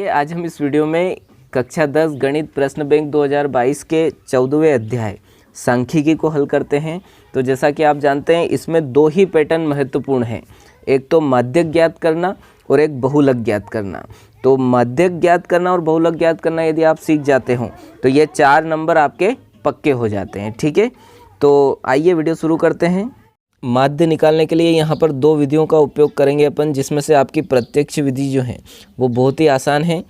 आज हम इस वीडियो में कक्षा 10 गणित प्रश्न बैंक 2022 के 14वें अध्याय सांख्यिकी को हल करते हैं। तो जैसा कि आप जानते हैं इसमें दो ही पैटर्न महत्वपूर्ण हैं, एक तो माध्यक ज्ञात करना और एक बहुलक ज्ञात करना। तो माध्यक ज्ञात करना और बहुलक ज्ञात करना यदि आप सीख जाते हो तो ये 4 नंबर आपके पक्के हो जाते हैं। ठीक है, तो आइए वीडियो शुरू करते हैं। माध्य निकालने के लिए यहाँ पर दो विधियों का उपयोग करेंगे अपन, जिसमें से आपकी प्रत्यक्ष विधि जो है वो बहुत ही आसान है।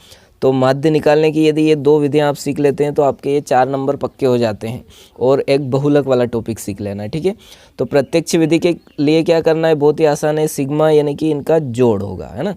तो माध्य निकालने की यदि ये दो विधियाँ आप सीख लेते हैं तो आपके ये 4 नंबर पक्के हो जाते हैं और एक बहुलक वाला टॉपिक सीख लेना है। ठीक है, तो प्रत्यक्ष विधि के लिए क्या करना है, बहुत ही आसान है। सिग्मा यानी कि इनका जोड़ होगा, है ना,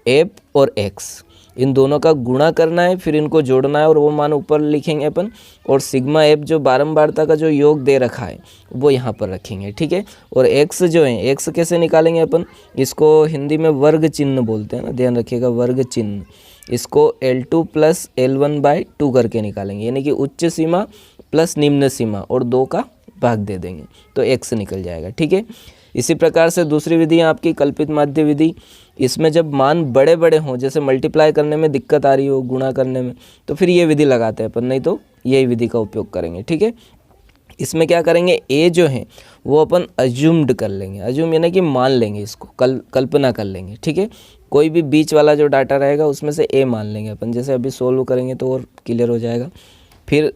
एफ और एक्स, इन दोनों का गुणा करना है, फिर इनको जोड़ना है और वो मान ऊपर लिखेंगे अपन। और सिग्मा एफ जो बारंबारता का जो योग दे रखा है वो यहाँ पर रखेंगे। ठीक है, और एक्स जो है, एक्स कैसे निकालेंगे अपन, इसको हिंदी में वर्ग चिन्ह बोलते हैं ना, ध्यान रखिएगा, वर्ग चिन्ह। इसको L2 प्लस L1/2 करके निकालेंगे, यानी कि उच्च सीमा प्लस निम्न सीमा और 2 का भाग दे देंगे तो एक्स निकल जाएगा। ठीक है, इसी प्रकार से दूसरी विधि है आपकी कल्पित माध्य विधि। इसमें जब मान बड़े बड़े हों, जैसे मल्टीप्लाई करने में दिक्कत आ रही हो, गुणा करने में, तो फिर ये विधि लगाते हैं अपन, नहीं तो यही विधि का उपयोग करेंगे। ठीक है, इसमें क्या करेंगे, ए जो है वो अपन अज्यूम्ड कर लेंगे। अज्यूम यानी कि मान लेंगे, इसको कल्पना कर लेंगे। ठीक है, कोई भी बीच वाला जो डाटा रहेगा उसमें से ए मान लेंगे अपन, जैसे अभी सोल्व करेंगे तो और क्लियर हो जाएगा। फिर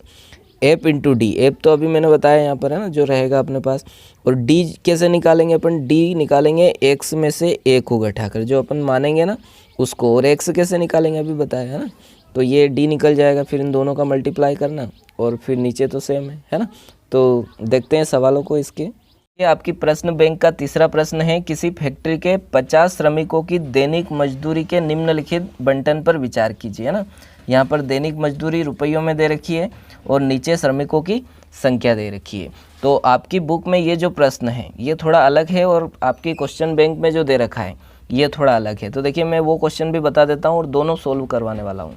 एप इंटू डी, एप तो अभी मैंने बताया यहाँ पर है ना, जो रहेगा अपने पास। और डी कैसे निकालेंगे अपन, डी निकालेंगे एक्स में से ए को घटाकर, जो अपन मानेंगे ना उसको। और एक्स कैसे निकालेंगे अभी बताया है ना, तो ये डी निकल जाएगा, फिर इन दोनों का मल्टीप्लाई करना और फिर नीचे तो सेम है ना। तो देखते हैं सवालों को इसके। ये आपकी प्रश्न बैंक का तीसरा प्रश्न है, किसी फैक्ट्री के 50 श्रमिकों की दैनिक मजदूरी के निम्नलिखित बंटन पर विचार कीजिए, है ना। यहाँ पर दैनिक मजदूरी रुपयों में दे रखी है और नीचे श्रमिकों की संख्या दे रखी है। तो आपकी बुक में ये जो प्रश्न है ये थोड़ा अलग है और आपकी क्वेश्चन बैंक में जो दे रखा है ये थोड़ा अलग है। तो देखिए मैं वो क्वेश्चन भी बता देता हूँ और दोनों सोल्व करवाने वाला हूँ।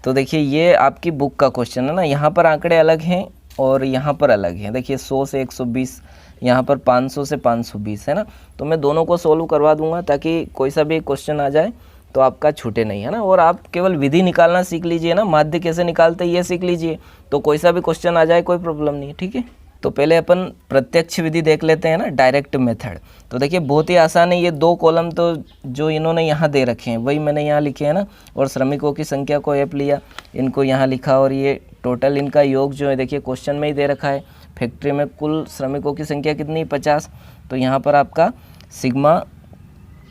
तो देखिए ये आपकी बुक का क्वेश्चन है ना, यहाँ पर आंकड़े अलग हैं और यहाँ पर अलग हैं। देखिए 100 से 120, यहाँ पर 500 से 520 है ना। तो मैं दोनों को सोल्व करवा दूंगा ताकि कोई सा भी क्वेश्चन आ जाए तो आपका छूटे नहीं, है ना। और आप केवल विधि निकालना सीख लीजिए ना, माध्य कैसे निकालते हैं ये सीख लीजिए, तो कोई सा भी क्वेश्चन आ जाए कोई प्रॉब्लम नहीं है। ठीक है, तो पहले अपन प्रत्यक्ष विधि देख लेते हैं ना, डायरेक्ट मेथड। तो देखिए बहुत ही आसान है, ये 2 कॉलम तो जो इन्होंने यहाँ दे रखे हैं वही मैंने यहाँ लिखे हैं ना, और श्रमिकों की संख्या को एफ लिया, इनको यहाँ लिखा, और ये टोटल इनका योग जो है देखिए क्वेश्चन में ही दे रखा है। फैक्ट्री में कुल श्रमिकों की संख्या कितनी, 50। तो यहाँ पर आपका सिग्मा,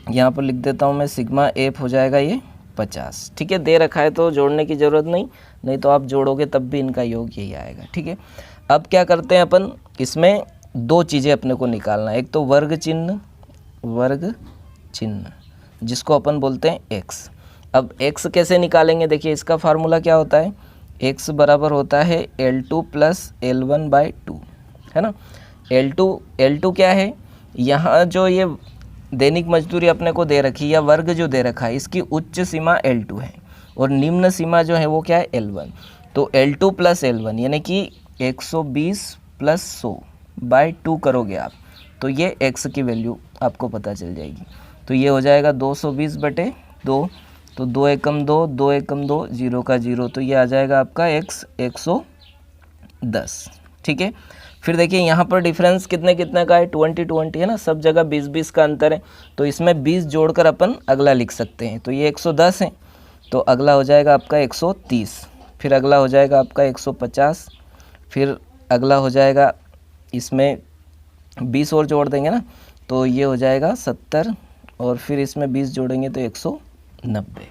यहाँ पर लिख देता हूँ मैं, सिग्मा एफ हो जाएगा ये 50। ठीक है, दे रखा है तो जोड़ने की ज़रूरत नहीं तो आप जोड़ोगे तब भी इनका योग यही आएगा। ठीक है, अब क्या करते हैं अपन, इसमें 2 चीज़ें अपने को निकालना है। एक तो वर्ग चिन्ह जिसको अपन बोलते हैं एक्स। अब एक्स कैसे निकालेंगे, देखिए इसका फार्मूला क्या होता है, एक्स बराबर होता है L2 प्लस L1/2, है ना। L2 क्या है, यहाँ जो ये दैनिक मजदूरी अपने को दे रखी या वर्ग जो दे रखा है इसकी उच्च सीमा L2 है और निम्न सीमा जो है वो क्या है, L1। तो L2 प्लस L1 यानी कि 120 प्लस 100/2 करोगे आप तो ये x की वैल्यू आपको पता चल जाएगी। तो ये हो जाएगा 220/2, तो 2 एकम 2, 2 एकम 2, 0 का 0, तो ये आ जाएगा आपका x 110। ठीक है, फिर देखिए यहाँ पर डिफरेंस कितने का है, 20 है ना, सब जगह 20 का अंतर है। तो इसमें 20 जोड़कर अपन अगला लिख सकते हैं, तो ये 110 है, तो अगला हो जाएगा आपका 130, फिर अगला हो जाएगा आपका 150, फिर अगला हो जाएगा, इसमें 20 और जोड़ देंगे ना तो ये हो जाएगा 70, और फिर इसमें 20 जोड़ेंगे तो 190,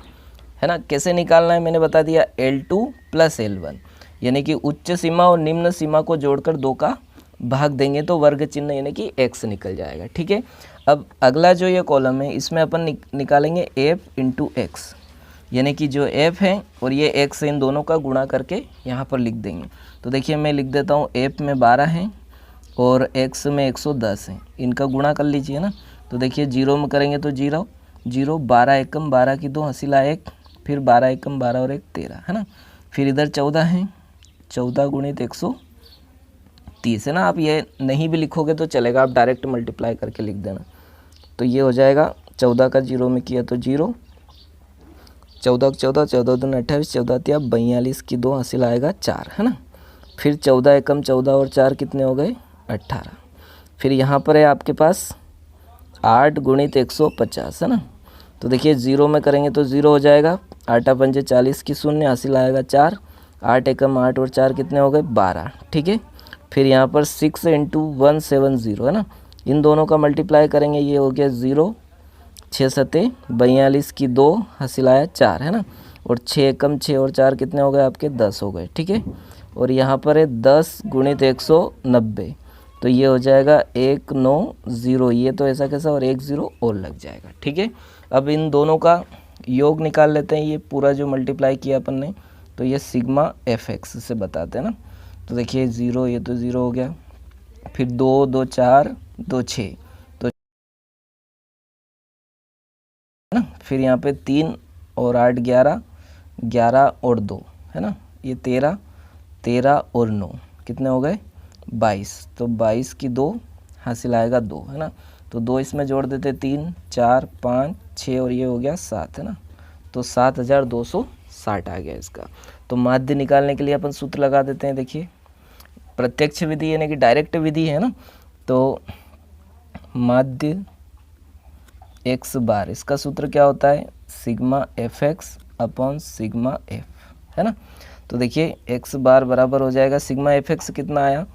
है ना। कैसे निकालना है मैंने बता दिया, L2 प्लस L1 यानी कि उच्च सीमा और निम्न सीमा को जोड़कर 2 का भाग देंगे तो वर्ग चिन्ह यानी कि x निकल जाएगा। ठीक है, अब अगला जो ये कॉलम है इसमें अपन निकालेंगे f इंटू एक्स, यानी कि जो f है और ये x इन दोनों का गुणा करके यहाँ पर लिख देंगे। तो देखिए मैं लिख देता हूँ, f में 12 है और x में 110 है, इनका गुणा कर लीजिए ना। तो देखिए 0 में करेंगे तो 0, 12 एकम 12 की 2 हसीला 1, फिर 12 एकम 12 और 1 13, है ना। फिर इधर 14 है, 14 गुणित 130 है ना। आप ये नहीं भी लिखोगे तो चलेगा, आप डायरेक्ट मल्टीप्लाई करके लिख देना। तो ये हो जाएगा 14 का 0 में किया तो 0, 14 14 14 दूनी 28, 14 तिया 42 की 2 हासिल आएगा 4, है ना। फिर 14 एकम 14 और 4 कितने हो गए 18। फिर यहाँ पर है आपके पास 8 गुणित 150, है ना। तो देखिए 0 में करेंगे तो 0 हो जाएगा, 8 पंजे 40 की 0 हासिल आएगा 4, 8 एकम 8 और 4 कितने हो गए 12, ठीक है। फिर यहाँ पर 6 × 170, है ना, इन दोनों का मल्टीप्लाई करेंगे, ये हो गया 0, 6 सते 42 की 2 हासिल आया 4, है ना। और 6 एकम 6 और 4 कितने हो गए आपके 10 हो गए, ठीक है। और यहाँ पर है 10 गुणित 190, तो ये हो जाएगा 190, ये तो ऐसा कैसा और 1 0 और लग जाएगा, ठीक है। अब इन दोनों का योग निकाल लेते हैं, ये पूरा जो मल्टीप्लाई किया अपन ने, तो ये सिग्मा fx से बताते हैं ना। तो देखिए 0, ये तो 0 हो गया, फिर 2 2 4 2 6, तो है ना। फिर यहाँ पे 3 और 8 11, 11 और 2, है ना, ये 13, 13 और 9 कितने हो गए 22, तो 22 की 2 हासिल आएगा 2, है ना। तो 2 इसमें जोड़ देते 3 4 5 6 और ये हो गया 7, है ना। तो 7260 आ गया इसका। तो माध्य निकालने के लिए अपन सूत्र लगा देते हैं। देखिए प्रत्यक्ष विधि यानी कि डायरेक्ट विधि है ना, तो माध्य x बार, इसका सूत्र क्या होता है sigma fx upon sigma f, है ना। तो देखिए x बार बराबर हो जाएगा सिग्मा fx कितना आया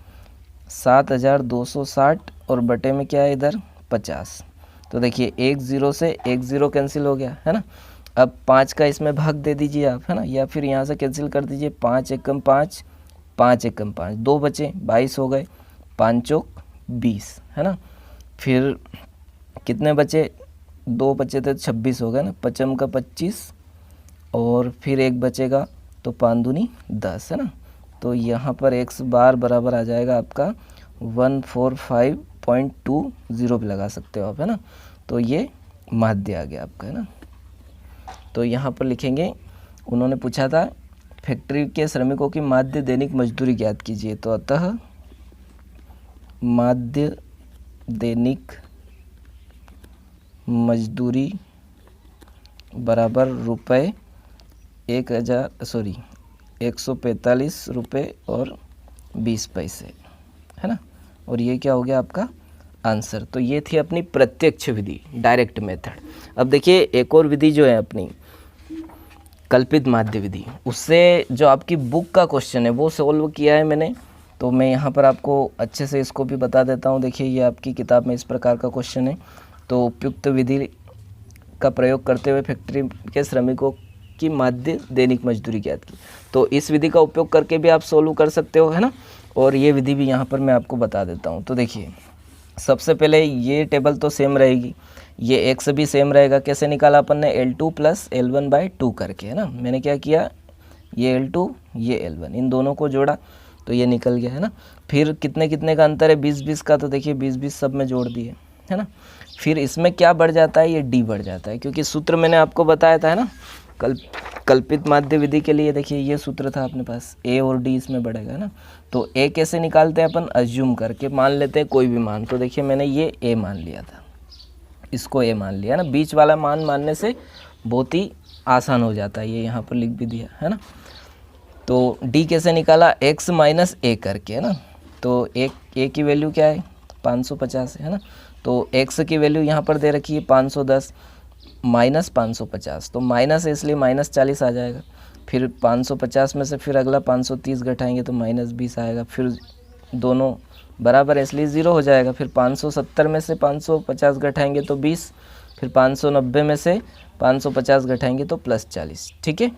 7260 और बटे में क्या है इधर 50। तो देखिए 1 0 से 1 0 कैंसिल हो गया, है ना। अब 5 का इसमें भाग दे दीजिए आप, है ना, या फिर यहाँ से कैंसिल कर दीजिए, 5 एकम 5, 5 एकम 5, 2 बचे 22 हो गए, 5 चौक 20, है ना। फिर कितने बचे 2 बचे थे 26 हो गए ना, पचम का 25 और फिर 1 बचेगा तो 5 दूनी 10, है ना। तो यहाँ पर x बार बराबर आ जाएगा आपका 145.20 भी लगा सकते हो आप, है ना। तो ये माध्य आ गया आपका, है ना। तो यहाँ पर लिखेंगे, उन्होंने पूछा था फैक्ट्री के श्रमिकों की माध्य दैनिक मजदूरी ज्ञात कीजिए, तो अतः माध्य दैनिक मजदूरी बराबर रुपये 145 रुपये और 20 पैसे, है ना। और ये क्या हो गया आपका आंसर। तो ये थी अपनी प्रत्यक्ष विधि, डायरेक्ट मेथड। अब देखिए एक और विधि जो है अपनी कल्पित माध्य विधि, उससे जो आपकी बुक का क्वेश्चन है वो सॉल्व किया है मैंने, तो मैं यहाँ पर आपको अच्छे से इसको भी बता देता हूँ। देखिए ये आपकी किताब में इस प्रकार का क्वेश्चन है, तो उपयुक्त विधि का प्रयोग करते हुए फैक्ट्री के श्रमिकों की माध्य दैनिक मजदूरी ज्ञात की। तो इस विधि का उपयोग करके भी आप सोल्व कर सकते हो, है ना। और ये विधि भी यहाँ पर मैं आपको बता देता हूँ। तो देखिए सबसे पहले ये टेबल तो सेम रहेगी, ये x भी सेम रहेगा। कैसे निकाला अपन ने L2 + L1/2 करके, है ना। मैंने क्या किया, ये L2 ये L1, इन दोनों को जोड़ा तो ये निकल गया, है ना। फिर कितने कितने का अंतर है 20-20 का, तो देखिए 20-20 सब में जोड़ दिए, है ना। फिर इसमें क्या बढ़ जाता है, ये d बढ़ जाता है, क्योंकि सूत्र मैंने आपको बताया था, है ना, कल्पित माध्य विधि के लिए। देखिए ये सूत्र था अपने पास, a और d इसमें बढ़ेगा, है ना। तो a कैसे निकालते हैं अपन, अज्यूम करके मान लेते हैं कोई भी मान। तो देखिए मैंने ये a मान लिया था, इसको a मान लिया ना, बीच वाला मान मानने से बहुत ही आसान हो जाता है, ये यहाँ पर लिख भी दिया, है ना। तो d कैसे निकाला, x - a करके, है ना। तो a की वैल्यू क्या है 550 है ना। तो x की वैल्यू यहाँ पर दे रखी है 510 - 550, तो माइनस है इसलिए -40 आ जाएगा। फिर 550 में से फिर अगला 530 घटाएंगे तो -20 आएगा। फिर दोनों बराबर है इसलिए 0 हो जाएगा। फिर 570 में से 550 घटाएंगे तो 20, फिर 590 में से 550 घटाएंगे तो +40, ठीक है।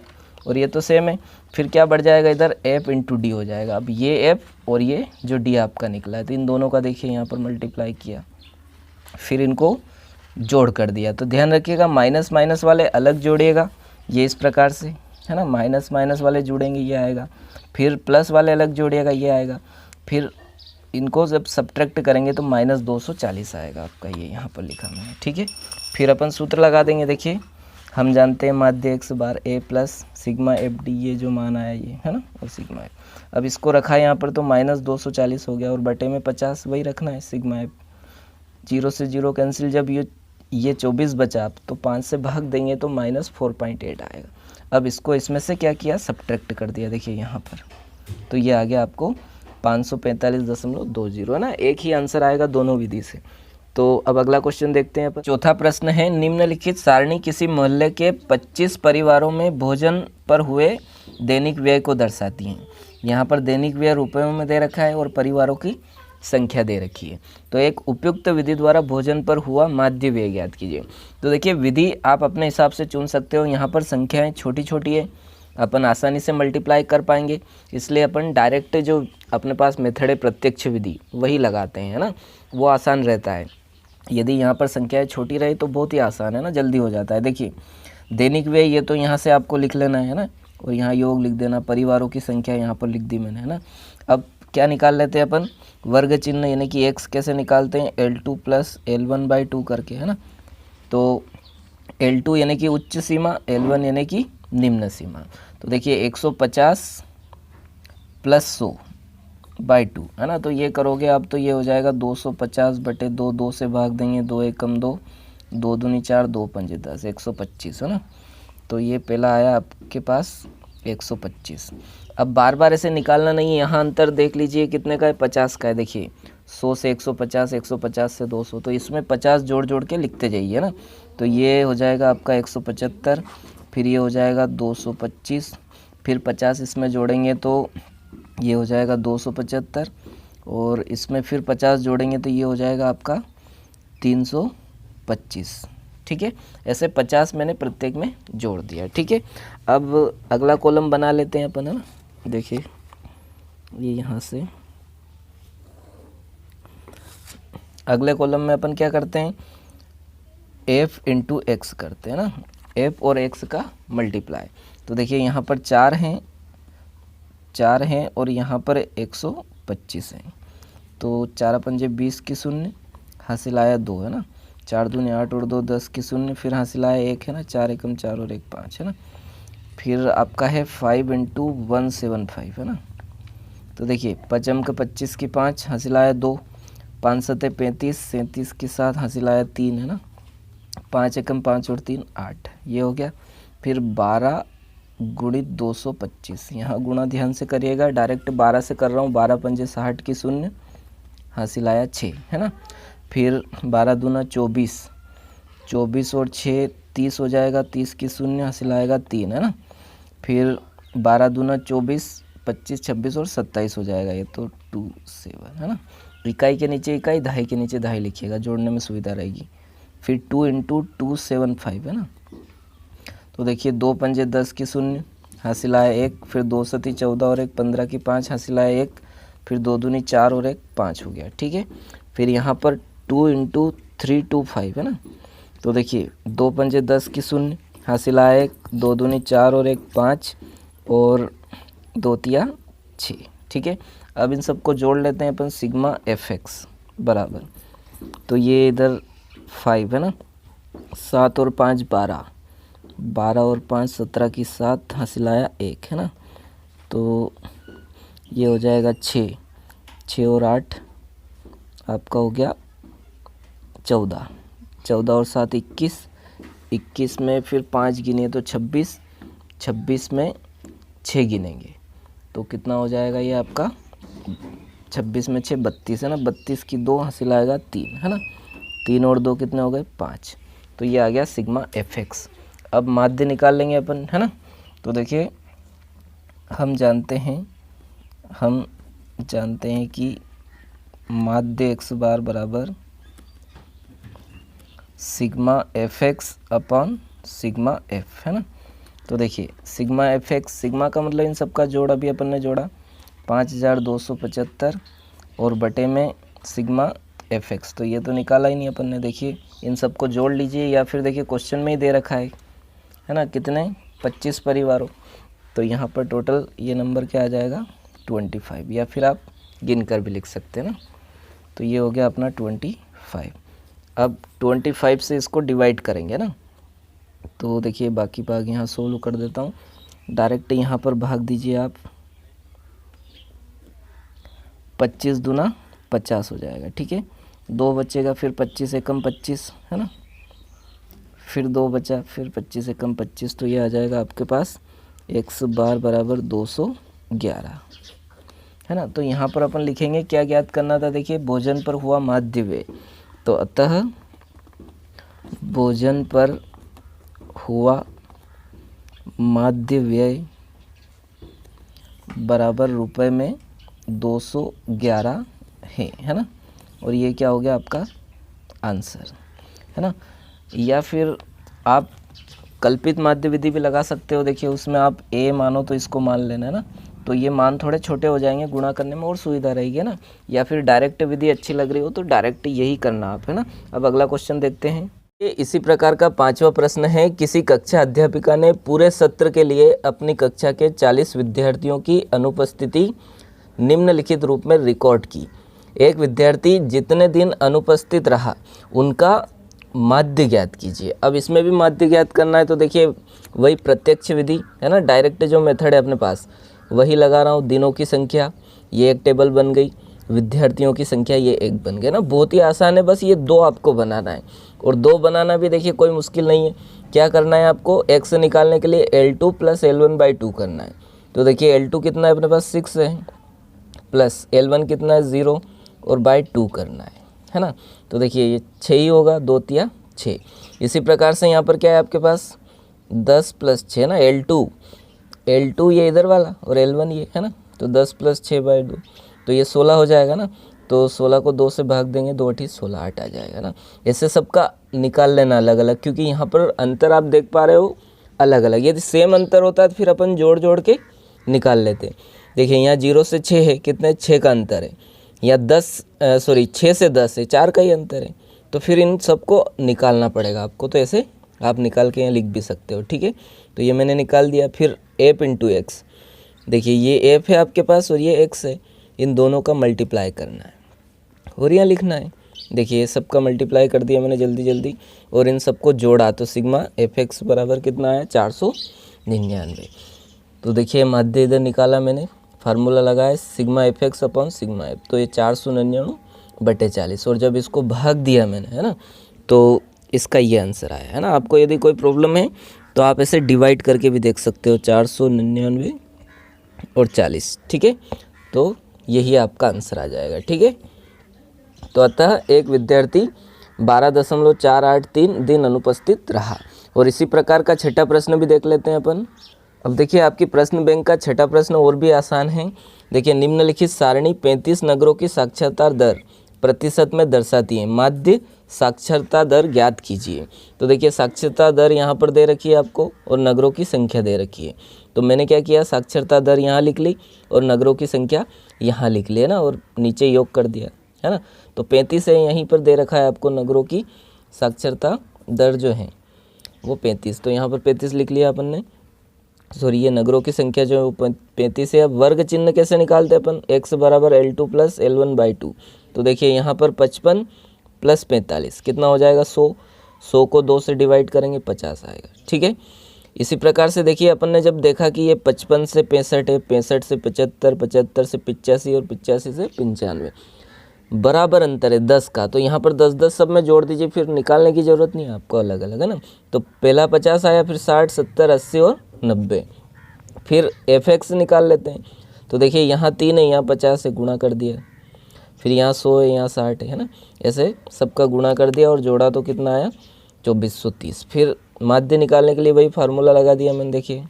और ये तो सेम है। फिर क्या बढ़ जाएगा इधर, f × d हो जाएगा। अब ये f और ये जो d आपका निकला है, तो इन दोनों का देखिए यहाँ पर मल्टीप्लाई किया, फिर इनको जोड़ कर दिया। तो ध्यान रखिएगा माइनस माइनस वाले अलग जोड़िएगा, ये इस प्रकार से, है ना, माइनस माइनस वाले जोड़ेंगे ये आएगा, फिर प्लस वाले अलग जोड़िएगा ये आएगा, फिर इनको जब सब्ट्रैक्ट करेंगे तो -240 आएगा आपका, ये यहाँ पर लिखा मैंने, ठीक है। फिर अपन सूत्र लगा देंगे। देखिए हम जानते हैं माध्य x bar a + sigma fd, ये जो मान आया ये, है ना, और सिग्मा f। अब इसको रखा यहाँ पर तो -240 हो गया और बटे में 50 वही रखना है सिग्मा f। 0 से 0 कैंसिल, जब ये 24 बचा तो 5 से भाग देंगे तो -4.8 आएगा। अब इसको इसमें से क्या किया, सब्ट्रैक्ट कर दिया, देखिए यहाँ पर, तो ये आ गया आपको 545.20 है ना। एक ही आंसर आएगा दोनों विधि से। तो अब अगला क्वेश्चन देखते हैं अपन। चौथा प्रश्न है, निम्नलिखित सारणी किसी मोहल्ले के 25 परिवारों में भोजन पर हुए दैनिक व्यय को दर्शाती हैं। यहाँ पर दैनिक व्यय रुपयों में दे रखा है और परिवारों की संख्या दे रखी है। तो एक उपयुक्त विधि द्वारा भोजन पर हुआ माध्य व्यय ज्ञात कीजिए। तो देखिए विधि आप अपने हिसाब से चुन सकते हो। यहाँ पर संख्याएं छोटी छोटी है, अपन आसानी से मल्टीप्लाई कर पाएंगे, इसलिए अपन डायरेक्ट जो अपने पास मेथड है प्रत्यक्ष विधि वही लगाते हैं, है ना, वो आसान रहता है। यदि यहाँ पर संख्याएं छोटी रही तो बहुत ही आसान है ना, जल्दी हो जाता है। देखिए दैनिक व्यय ये तो यहाँ से आपको लिख लेना है ना, और यहाँ योग लिख देना, परिवारों की संख्या यहाँ पर लिख दी मैंने, है ना। अब क्या निकाल लेते हैं अपन, वर्ग चिन्ह यानी कि x कैसे निकालते हैं, L2 प्लस L1/2 करके, है ना। तो L2 यानी कि उच्च सीमा, L1 यानी कि निम्न सीमा। तो देखिए 150 प्लस 100/2 है ना। तो ये करोगे आप तो ये हो जाएगा 250/2, 2 से भाग देंगे, 2 एकम 2, 2 दूनी 4, 2 पंजे 10, 125 है ना। तो ये पहला आया आपके पास 125। अब बार बार ऐसे निकालना नहीं है, यहाँ अंतर देख लीजिए कितने का है, 50 का है। देखिए 100 से 150, 150 से 200, तो इसमें 50 जोड़ जोड़ के लिखते जाइए ना। तो ये हो जाएगा आपका 175, फिर ये हो जाएगा 225, फिर 50 इसमें जोड़ेंगे तो ये हो जाएगा 275, और इसमें फिर 50 जोड़ेंगे तो ये हो जाएगा आपका 325। ठीक है, ऐसे 50 मैंने प्रत्येक में जोड़ दिया। ठीक है, अब अगला कॉलम बना लेते हैं अपन, है ना। देखिए ये यहाँ से अगले कॉलम में अपन क्या करते हैं, f इंटू एक्स करते हैं ना, f और x का मल्टीप्लाई। तो देखिए यहाँ पर 4 हैं और यहाँ पर 125 हैं। तो 4 पंजे 20 की शून्य, हासिल आया 2, है ना। 4 दूनी 8 और 2 10 की शून्य, फिर हासिल आया 1, है ना। 4 एकम 4 और 1 5, है ना। फिर आपका है 5 इंटू 175, है ना। तो देखिए 5 का 25 की 5, हासिल आया 2, 5 सते 35, 37 के साथ हासिल आया 3, है ना। 5 एकम 5 और 3 8, ये हो गया। फिर 12 गुणित 225, यहाँ गुणा ध्यान से करिएगा, डायरेक्ट 12 से कर रहा हूँ, 12 पंजे 60 की शून्य, हासिल आया 6, है ना। फिर 12 दूना 24, 24 और 6 30 हो जाएगा, 30 की शून्य, हासिल आएगा 3, है ना। फिर 12 दूना 24, 25 26 और 27 हो जाएगा, ये तो 27, है ना। इकाई के नीचे इकाई, दहाई के नीचे दहाई लिखिएगा, जोड़ने में सुविधा रहेगी। फिर 2 इंटू 275, है ना। तो देखिए 2 पंजे 10 की शून्य, हासिल आया 1, फिर 2 सती 14 और 1 15 की 5, हासिल आया 1, फिर 2 दूनी 4 और 1 5 हो गया। ठीक है, फिर यहाँ पर 2 इंटू 325, है ना। तो देखिए 2 पंजे 10 की शून्य, हासिल आया 1, 2 दूनी 4 और 1 5 और 2 तिया 6। ठीक है, अब इन सबको जोड़ लेते हैं अपन, सिग्मा fx बराबर, तो ये इधर 5 है ना, 7 और 5 12, 12 और 5 17 की 7, हासिल आया 1, है ना। तो ये हो जाएगा 6, 6 और 8 आपका हो गया 14, 14 और 7 21, 21 में फिर 5 गिने तो 26, 26 में 6 गिनेंगे तो कितना हो जाएगा ये आपका, 26 में 6 32, है ना। 32 की 2, हासिल आएगा 3, है ना। 3 और 2 कितने हो गए 5। तो ये आ गया सिग्मा fx। अब माध्य निकाल लेंगे अपन, है ना। तो देखिए हम जानते हैं कि माध्य x बार बराबर sigma fx upon sigma f, है ना। तो देखिए सिग्मा fx, सिग्मा का मतलब इन सब का जोड़ अभी अपन ने जोड़ा 5275 और बटे में सिग्मा fx, तो ये तो निकाला ही नहीं अपन ने। देखिए इन सबको जोड़ लीजिए, या फिर देखिए क्वेश्चन में ही दे रखा है ना, कितने 25 परिवारों, तो यहाँ पर टोटल ये नंबर क्या आ जाएगा 25, या फिर आप गिन कर भी लिख सकते हैं ना। तो ये हो गया अपना 25। अब 25 से इसको डिवाइड करेंगे ना, तो देखिए बाकी भाग यहाँ सोल्व कर देता हूँ, डायरेक्ट यहाँ पर भाग दीजिए आप, 25 दूना 50 हो जाएगा। ठीक है, 2 बचेगा, फिर 25 एकम 25, है ना। फिर 2 बचा, फिर 25 से कम 25, तो ये आ जाएगा आपके पास x बार बराबर 211, है ना। तो यहाँ पर अपन लिखेंगे क्या ज्ञात करना था, देखिए भोजन पर हुआ माध्य व्यय, तो अतः भोजन पर हुआ माध्य व्यय बराबर रुपए में 211 है ना। और ये क्या हो गया आपका आंसर, है ना। या फिर आप कल्पित माध्य विधि भी लगा सकते हो, देखिए उसमें आप a मानो तो इसको मान लेना, है ना। तो ये मान थोड़े छोटे हो जाएंगे, गुणा करने में और सुविधा रहेगी, है ना। या फिर डायरेक्ट विधि अच्छी लग रही हो तो डायरेक्ट यही करना आप, है ना। अब अगला क्वेश्चन देखते हैं। ये इसी प्रकार का 5वां प्रश्न है। किसी कक्षा अध्यापिका ने पूरे सत्र के लिए अपनी कक्षा के 40 विद्यार्थियों की अनुपस्थिति निम्नलिखित रूप में रिकॉर्ड की। एक विद्यार्थी जितने दिन अनुपस्थित रहा उनका माध्य ज्ञात कीजिए। अब इसमें भी माध्य ज्ञात करना है तो देखिए वही प्रत्यक्ष विधि, है ना, डायरेक्ट जो मेथड है अपने पास वही लगा रहा हूँ। दिनों की संख्या ये एक टेबल बन गई, विद्यार्थियों की संख्या ये एक बन गया ना। बहुत ही आसान है, बस ये 2 आपको बनाना है। और 2 बनाना भी देखिए कोई मुश्किल नहीं है। क्या करना है आपको, x निकालने के लिए L2 + L1/2 करना है। तो देखिए L2 कितना है अपने पास 6 है, प्लस L1 कितना है 0 और बाई 2 करना है ना। तो देखिए ये 6 ही होगा, 2 तिया 6। इसी प्रकार से यहाँ पर क्या है आपके पास 10 + 6 ना, L2 ये इधर वाला और L1 ये, है ना। तो 10 + 6/2 तो ये 16 हो जाएगा ना। तो 16 को 2 से भाग देंगे, 2 8 16 8 आ जाएगा ना। ऐसे सबका निकाल लेना अलग अलग, क्योंकि यहाँ पर अंतर आप देख पा रहे हो अलग अलग। यदि सेम अंतर होता है तो फिर अपन जोड़ जोड़ के निकाल लेते। देखिए यहाँ 0 से 6 है, कितने 6 का अंतर है, या 6 से 10 है, 4 का ही अंतर है। तो फिर इन सबको निकालना पड़ेगा आपको। तो ऐसे आप निकाल के यहाँ लिख भी सकते हो, ठीक है। तो ये मैंने निकाल दिया। फिर f × x, देखिए ये f है आपके पास और ये x है, इन दोनों का मल्टीप्लाई करना है और यहाँ लिखना है। देखिए ये सबका मल्टीप्लाई कर दिया मैंने जल्दी जल्दी और इन सबको जोड़ा तो सिग्मा fx बराबर कितना है 499। तो देखिए माध्य इधर निकाला मैंने, फार्मूला लगाया sigma fx upon sigma f, तो ये 499/40। और जब इसको भाग दिया मैंने, है ना, तो इसका ये आंसर आया, है ना। आपको यदि कोई प्रॉब्लम है तो आप ऐसे डिवाइड करके भी देख सकते हो, 499 और 40, ठीक है। तो यही आपका आंसर आ जाएगा, ठीक है। तो अतः एक विद्यार्थी 12.483 दिन अनुपस्थित रहा। और इसी प्रकार का छठा प्रश्न भी देख लेते हैं अपन। अब देखिए आपकी प्रश्न बैंक का छठा प्रश्न और भी आसान है। देखिए निम्नलिखित सारणी 35 नगरों की साक्षरता दर प्रतिशत में दर्शाती है, माध्य साक्षरता दर ज्ञात कीजिए। तो देखिए साक्षरता दर यहाँ पर दे रखी है आपको और नगरों की संख्या दे रखी है। तो मैंने क्या किया, साक्षरता दर यहाँ लिख ली और नगरों की संख्या यहाँ लिख ली, है ना, और नीचे योग कर दिया, है ना। तो 35 है, यहीं पर दे रखा है आपको नगरों की साक्षरता दर जो है वो 35, तो यहाँ पर 35 लिख लिया अपन ने। सॉरी, ये नगरों की संख्या जो है वो 35 है। अब वर्ग चिन्ह कैसे निकालते हैं अपन, x बराबर L2 + L1/2। तो देखिए यहाँ पर 55 + 45 कितना हो जाएगा 100। 100 को 2 से डिवाइड करेंगे 50 आएगा, ठीक है। इसी प्रकार से देखिए अपन ने जब देखा कि ये 55 से 65 है, 65 से 75, 75 से 85 और 85 से 95 बराबर अंतर है 10 का। तो यहाँ पर 10-10 सब में जोड़ दीजिए, फिर निकालने की ज़रूरत नहीं है आपको अलग अलग, है ना। तो पहला 50 आया, फिर 60, 70, 80 और 90। फिर fx निकाल लेते हैं। तो देखिए यहाँ 3 है, यहाँ 50 है, गुणा कर दिया। फिर यहाँ 100 है, यहाँ 60 है ना। ऐसे सबका गुणा कर दिया और जोड़ा तो कितना आया 2430। फिर माध्य निकालने के लिए वही फार्मूला लगा दिया मैंने। देखिए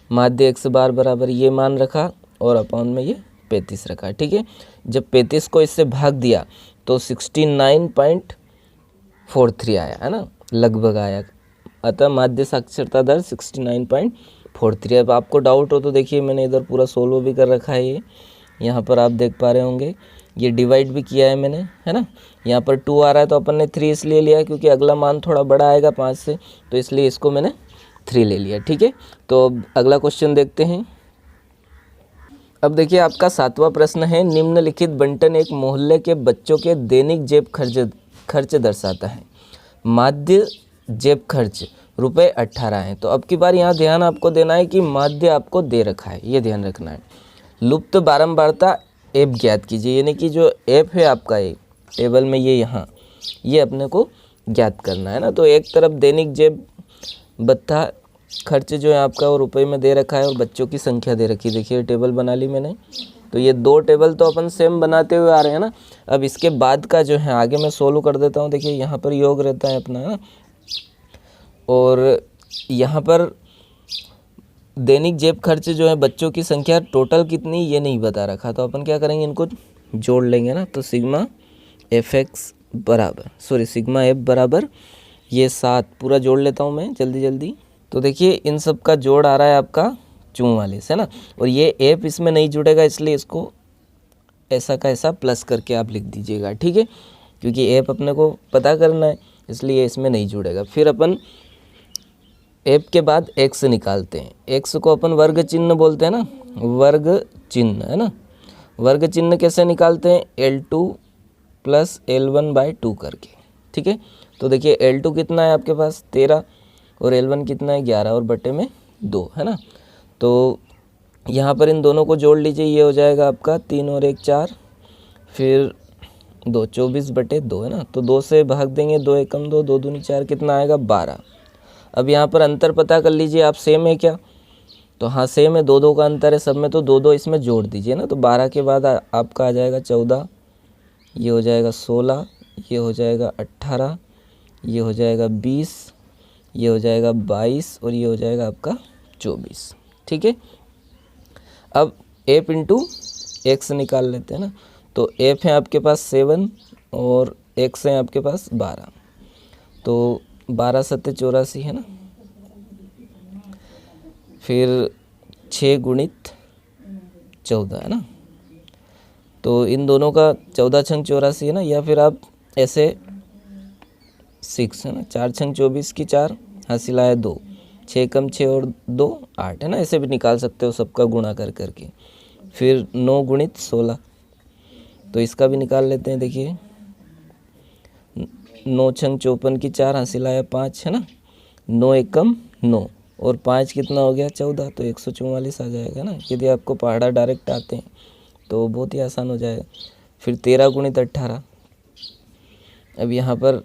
माध्य x बार बराबर ये मान रखा और अपॉन में ये 35 रखा, ठीक है। जब 35 को इससे भाग दिया तो 69.43 आया, है ना, लगभग आया। अतः माध्य साक्षरता दर 69.43। अब आपको डाउट हो तो देखिए मैंने इधर पूरा सोल्व भी कर रखा है। ये यहाँ पर आप देख पा रहे होंगे, ये डिवाइड भी किया है मैंने, है ना। यहाँ पर 2 आ रहा है तो अपन ने 3 इसलिए लिया क्योंकि अगला मान थोड़ा बड़ा आएगा 5 से, तो इसलिए इसको मैंने 3 ले लिया, ठीक है। तो अब अगला क्वेश्चन देखते हैं। अब देखिए आपका 7वां प्रश्न है, निम्नलिखित बंटन एक मोहल्ले के बच्चों के दैनिक जेब खर्च दर्शाता है। माध्य जेब खर्च रुपये 18 हैं। तो अब की बार यहाँ ध्यान आपको देना है कि माध्य आपको दे रखा है, ये ध्यान रखना है। लुप्त बारंबारता एप ज्ञात कीजिए, यानी कि जो एप है आपका एक टेबल में ये यहाँ ये अपने को ज्ञात करना है ना। तो एक तरफ दैनिक जेब भत्ता खर्च जो है आपका वो रुपए में दे रखा है और बच्चों की संख्या दे रखी है। देखिए टेबल बना ली मैंने, तो ये दो टेबल तो अपन सेम बनाते हुए आ रहे हैं ना। अब इसके बाद का जो है आगे मैं सोल्व कर देता हूँ। देखिए यहाँ पर योग रहता है अपना, है ना, और यहाँ पर दैनिक जेब खर्च जो है बच्चों की संख्या टोटल कितनी ये नहीं बता रखा, तो अपन क्या करेंगे, इनको जोड़ लेंगे ना। तो सिग्मा एफ बराबर ये 7 पूरा जोड़ लेता हूँ मैं जल्दी जल्दी। तो देखिए इन सब का जोड़ आ रहा है आपका 44, है ना, और ये एफ इसमें नहीं जुड़ेगा, इसलिए इसको ऐसा का ऐसा प्लस करके आप लिख दीजिएगा, ठीक है, क्योंकि एफ अपने को पता करना है, इसलिए इसमें नहीं जुड़ेगा। फिर अपन एफ के बाद एक्स निकालते हैं। एक्स को अपन वर्ग चिन्ह बोलते हैं ना, वर्ग चिन्ह, है ना। वर्ग चिन्ह कैसे निकालते हैं, L2 + L1/2 करके, ठीक है। तो देखिए L2 कितना है आपके पास 13 और L1 कितना है 11 और बटे में 2, है ना। तो यहाँ पर इन दोनों को जोड़ लीजिए, ये हो जाएगा आपका 3 और 1 4, फिर 2 24/2, है ना। तो 2 से भाग देंगे, 2 एकम 2, 2 दूनी 4, कितना आएगा 12। अब यहाँ पर अंतर पता कर लीजिए आप, सेम है क्या, तो हाँ सेम है, 2 2 का अंतर है सब में, तो 2 2 इसमें जोड़ दीजिए ना। तो 12 के बाद आपका आ जाएगा 14, ये हो जाएगा 16, ये हो जाएगा 18, ये हो जाएगा 20, ये हो जाएगा 22 और ये हो जाएगा आपका 24, ठीक है। अब एफ इंटू एक्स निकाल लेते हैं ना। तो एफ है आपके पास 7 और एक्स है आपके पास 12, तो 12 7 84, है ना। फिर 6 गुणित 14, है ना। तो इन दोनों का 14 छंग 84 है ना, या फिर आप ऐसे 6, है ना, 4 छंग 24 की 4 हासिल आया 2, 6 कम 6 और 2 8, है ना, ऐसे भी निकाल सकते हो सबका गुणा कर करके। फिर 9 गुणित 16, तो इसका भी निकाल लेते हैं। देखिए 9 छंग 54 की 4 हासिल आया 5, है ना, 9 एकम 9 और 5 कितना हो गया 14, तो 144 आ जाएगा ना। यदि आपको पहाड़ा डायरेक्ट आते हैं तो बहुत ही आसान हो जाएगा। फिर 13 गुणित 18, अब यहाँ पर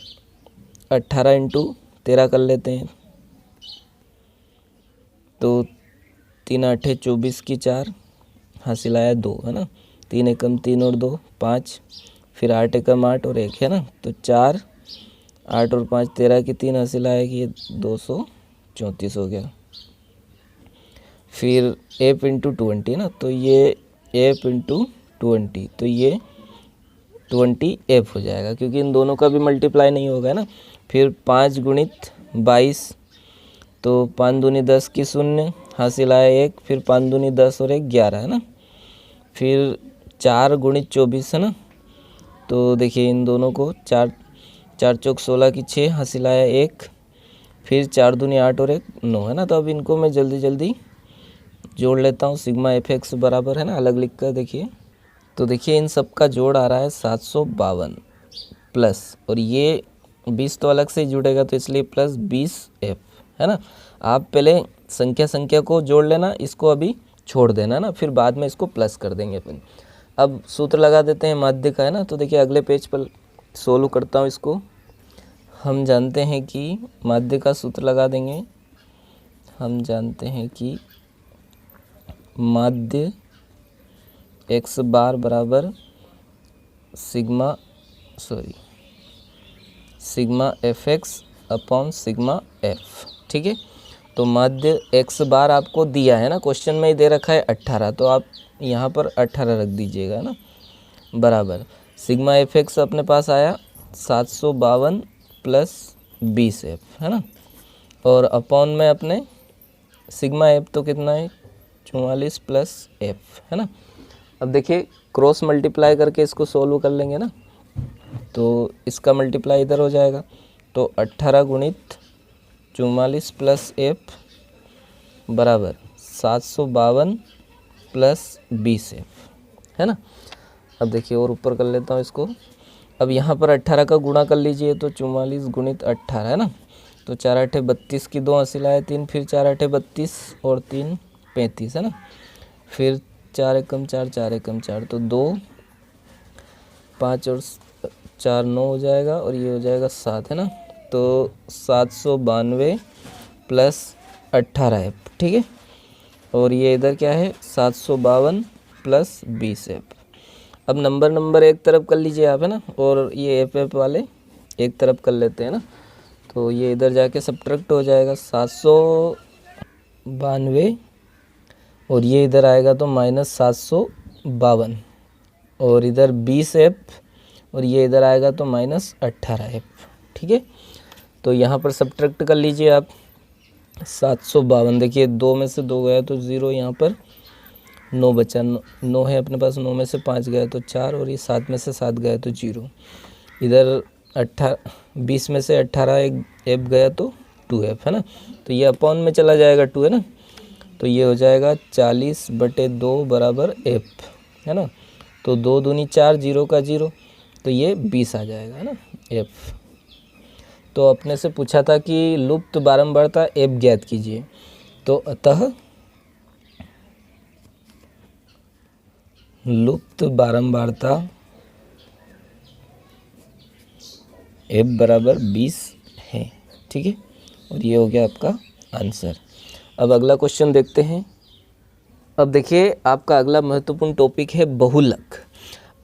18 इंटू 13 कर लेते हैं, तो 3 8 24 की 4 हासिल आया 2, है ना, 3 एकम 3 और 2 5, फिर 8 एकम 8 और 1, है ना, तो 4 8 और 5 13 की 3 हासिल आएगी, ये 234 हो गया। फिर एफ इंटू 20 ना, तो ये एफ इंटू 20, तो ये 20 एफ हो जाएगा, क्योंकि इन दोनों का भी मल्टीप्लाई नहीं होगा ना। फिर 5 गुणित 22, तो 5 दूनी 10 की 0 हासिल आया 1, फिर 5 दूनी 10 और 1 11, है ना। फिर 4 गुणित 24, है ना, तो देखिए इन दोनों को 4 4 चौक 16 की 6 हासिल आया 1, फिर 4 दूनी 8 और 1 9, है ना। तो अब इनको मैं जल्दी जल्दी जोड़ लेता हूँ। सिग्मा एफ एक्स बराबर, है ना, अलग लिख कर देखिए। तो देखिए इन सब का जोड़ आ रहा है 752 प्लस, और ये 20 तो अलग से ही जुड़ेगा, तो इसलिए प्लस 20 एफ, है ना। आप पहले संख्या को जोड़ लेना, इसको अभी छोड़ देना ना, फिर बाद में इसको प्लस कर देंगे अपन। अब सूत्र लगा देते हैं माध्य का, है ना। तो देखिए अगले पेज पर सोल्व करता हूँ इसको। हम जानते हैं कि माध्य का सूत्र लगा देंगे। हम जानते हैं कि माध्य एक्स बार बराबर sigma F x upon sigma F, ठीक है। तो माध्य एक्स बार आपको दिया है ना, क्वेश्चन में ही दे रखा है 18, तो आप यहाँ पर 18 रख दीजिएगा ना, बराबर सिग्मा एफ एक्स अपने पास आया 752 प्लस 20 एफ, है ना, और अपॉन में अपने सिग्मा एफ तो कितना है 44 प्लस एफ, है ना। अब देखिए क्रॉस मल्टीप्लाई करके इसको सोल्व कर लेंगे ना, तो इसका मल्टीप्लाई इधर हो जाएगा, तो 18 गुणित 44 प्लस एफ बराबर 752 प्लस 20 एफ, है ना। अब देखिए और ऊपर कर लेता हूँ इसको। अब यहाँ पर 18 का गुणा कर लीजिए, तो 44 गुणित 18, है ना, तो 4 8 32 की 2 हासिल आए 3, फिर 4 8 32 और 3 35, है ना। फिर 4 एकम 4 4 एकम 4, तो 2 5 और 4 9 हो जाएगा, और ये हो जाएगा 7, है ना। तो 792 प्लस 18F, ठीक है। और ये इधर क्या है 752 प्लस 20F। अब नंबर एक तरफ कर लीजिए आप, है ना, और ये एफ वाले एक तरफ कर लेते हैं ना, तो ये इधर जाके सब्ट्रैक्ट हो जाएगा 792 और ये इधर आएगा तो -752 और इधर 20F और ये इधर आएगा तो -18F, ठीक है। तो यहाँ पर सब्ट्रैक्ट कर लीजिए आप 752, देखिए 2 में से 2 गया तो 0, यहाँ पर 9 बचा, 9 है अपने पास, 9 में से 5 गया तो 4 और ये 7 में से 7 गया तो 0। इधर 20 में से 18F गया तो 2F, है ना, तो ये अपॉन में चला जाएगा 2, है ना, तो ये हो जाएगा 40/2 बराबर F, है ना, तो 2 दूनी 4, 0 का 0, तो ये 20 आ जाएगा, है ना F। तो अपने से पूछा था कि लुप्त बारंबारता F ज्ञात कीजिए, तो अतः लुप्त बारंबारता F बराबर 20 है, ठीक है, और ये हो गया आपका आंसर। अब अगला क्वेश्चन देखते हैं। अब देखिए आपका अगला महत्वपूर्ण टॉपिक है बहुलक।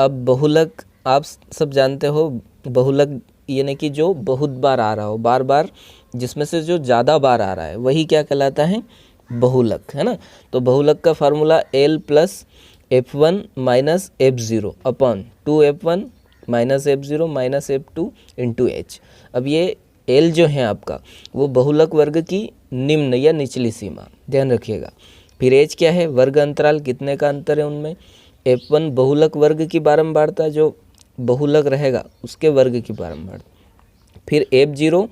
अब बहुलक आप सब जानते हो, बहुलक यानी कि जो बहुत बार आ रहा हो, बार बार, जिसमें से जो ज़्यादा बार आ रहा है वही क्या कहलाता है, बहुलक, है ना। तो बहुलक का formula L plus F1 minus F0 upon 2F1 minus F0 minus F2 into H। अब ये L जो है आपका वो बहुलक वर्ग की निम्न या निचली सीमा, ध्यान रखिएगा। फिर H क्या है, वर्ग अंतराल, कितने का अंतर है उनमें। F1 बहुलक वर्ग की बारंबारता, जो बहुलक रहेगा उसके वर्ग की बारंबारता। फिर F0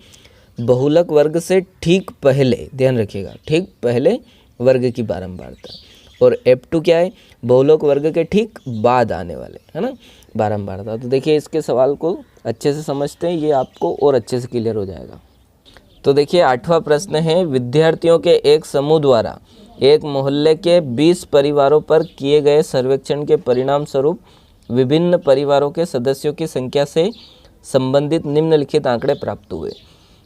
बहुलक वर्ग से ठीक पहले, ध्यान रखिएगा, ठीक पहले वर्ग की बारंबारता। और F2 क्या है, बहुलक वर्ग के ठीक बाद आने वाले, है ना, बारंबारता। तो देखिए इसके सवाल को अच्छे से समझते हैं, ये आपको और अच्छे से क्लियर हो जाएगा। तो देखिए 8वां प्रश्न है, विद्यार्थियों के एक समूह द्वारा एक मोहल्ले के 20 परिवारों पर किए गए सर्वेक्षण के परिणाम स्वरूप विभिन्न परिवारों के सदस्यों की संख्या से संबंधित निम्नलिखित आंकड़े प्राप्त हुए।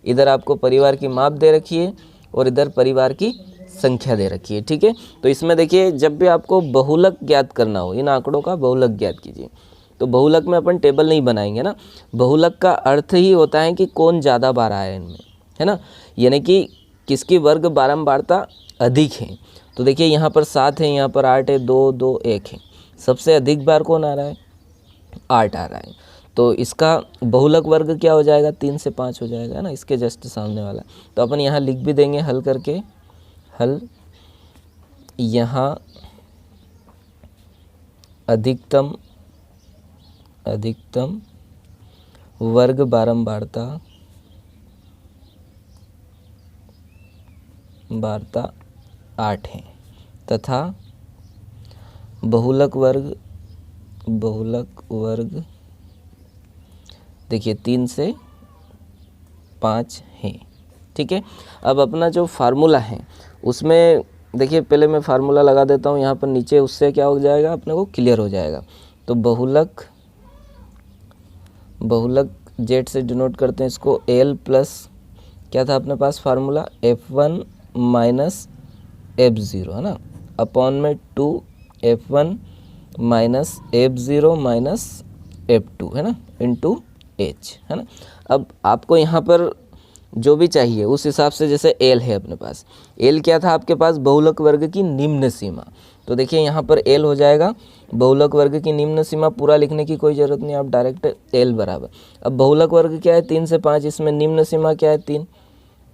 इधर आपको परिवार की माप दे रखी है और इधर परिवार की संख्या दे रखी है, ठीक है। तो इसमें देखिए जब भी आपको बहुलक ज्ञात करना हो, इन आंकड़ों का बहुलक ज्ञात कीजिए। तो बहुलक में अपन टेबल नहीं बनाएंगे ना, बहुलक का अर्थ ही होता है कि कौन ज़्यादा बार आया है इनमें, है ना, यानी कि किसकी वर्ग बारंबारता अधिक है। तो देखिए यहाँ पर 7 है, यहाँ पर 8 है, 2 2 1 है, सबसे अधिक बार कौन आ रहा है, 8 आ रहा है। तो इसका बहुलक वर्ग क्या हो जाएगा, 3 से 5 हो जाएगा, है ना, इसके जस्ट सामने वाला। तो अपन यहाँ लिख भी देंगे हल करके, हल यहाँ अधिकतम वर्ग बारंबारता 8 है तथा बहुलक वर्ग देखिए 3 से 5 है, ठीक है। अब अपना जो फार्मूला है उसमें देखिए पहले मैं फार्मूला लगा देता हूँ यहाँ पर नीचे, उससे क्या हो जाएगा अपने को क्लियर हो जाएगा। तो बहुलक जेड से डिनोट करते हैं इसको, L प्लस क्या था अपने पास फार्मूला, F1 माइनस F0, है ना, अपॉन में 2F1 minus F0 minus F2, है ना, इंटू H, है ना। अब आपको यहाँ पर जो भी चाहिए उस हिसाब से, जैसे L है अपने पास, L क्या था आपके पास, बहुलक वर्ग की निम्न सीमा। तो देखिए यहाँ पर L हो जाएगा बहुलक वर्ग की निम्न सीमा, पूरा लिखने की कोई ज़रूरत नहीं, आप डायरेक्ट L बराबर। अब बहुलक वर्ग क्या है 3 से 5, इसमें निम्न सीमा क्या है 3,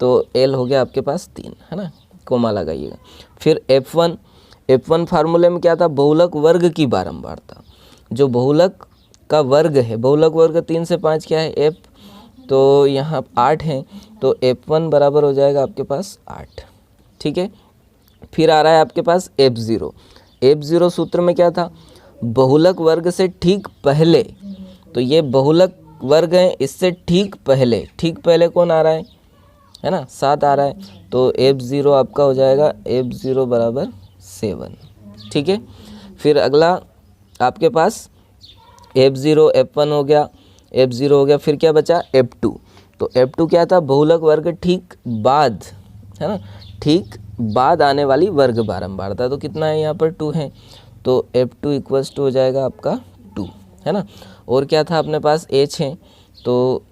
तो L हो गया आपके पास 3, है ना, कोमा लगाइएगा। फिर F1 फार्मूले में क्या था, बहुलक वर्ग की बारंबारता, जो बहुलक का वर्ग है, बहुलक वर्ग 3 से 5 क्या है F, तो यहाँ 8 है, तो F1 बराबर हो जाएगा आपके पास 8, ठीक है। फिर आ रहा है आपके पास F0 सूत्र में क्या था, बहुलक वर्ग से ठीक पहले, तो ये बहुलक वर्ग है, इससे ठीक पहले कौन आ रहा है ना, 7 आ रहा है, तो F0 आपका हो जाएगा F0 बराबर 7, ठीक है। फिर अगला आपके पास F0 F1 हो गया, F0 हो गया, फिर क्या बचा F2, तो F2 क्या था, बहुलक वर्ग ठीक बाद, है ना, ठीक बाद आने वाली वर्ग बारंबारता। तो कितना है यहाँ पर 2 है, तो F2 इक्वल्स टू हो जाएगा आपका 2, है ना। और क्या था अपने पास, h है, तो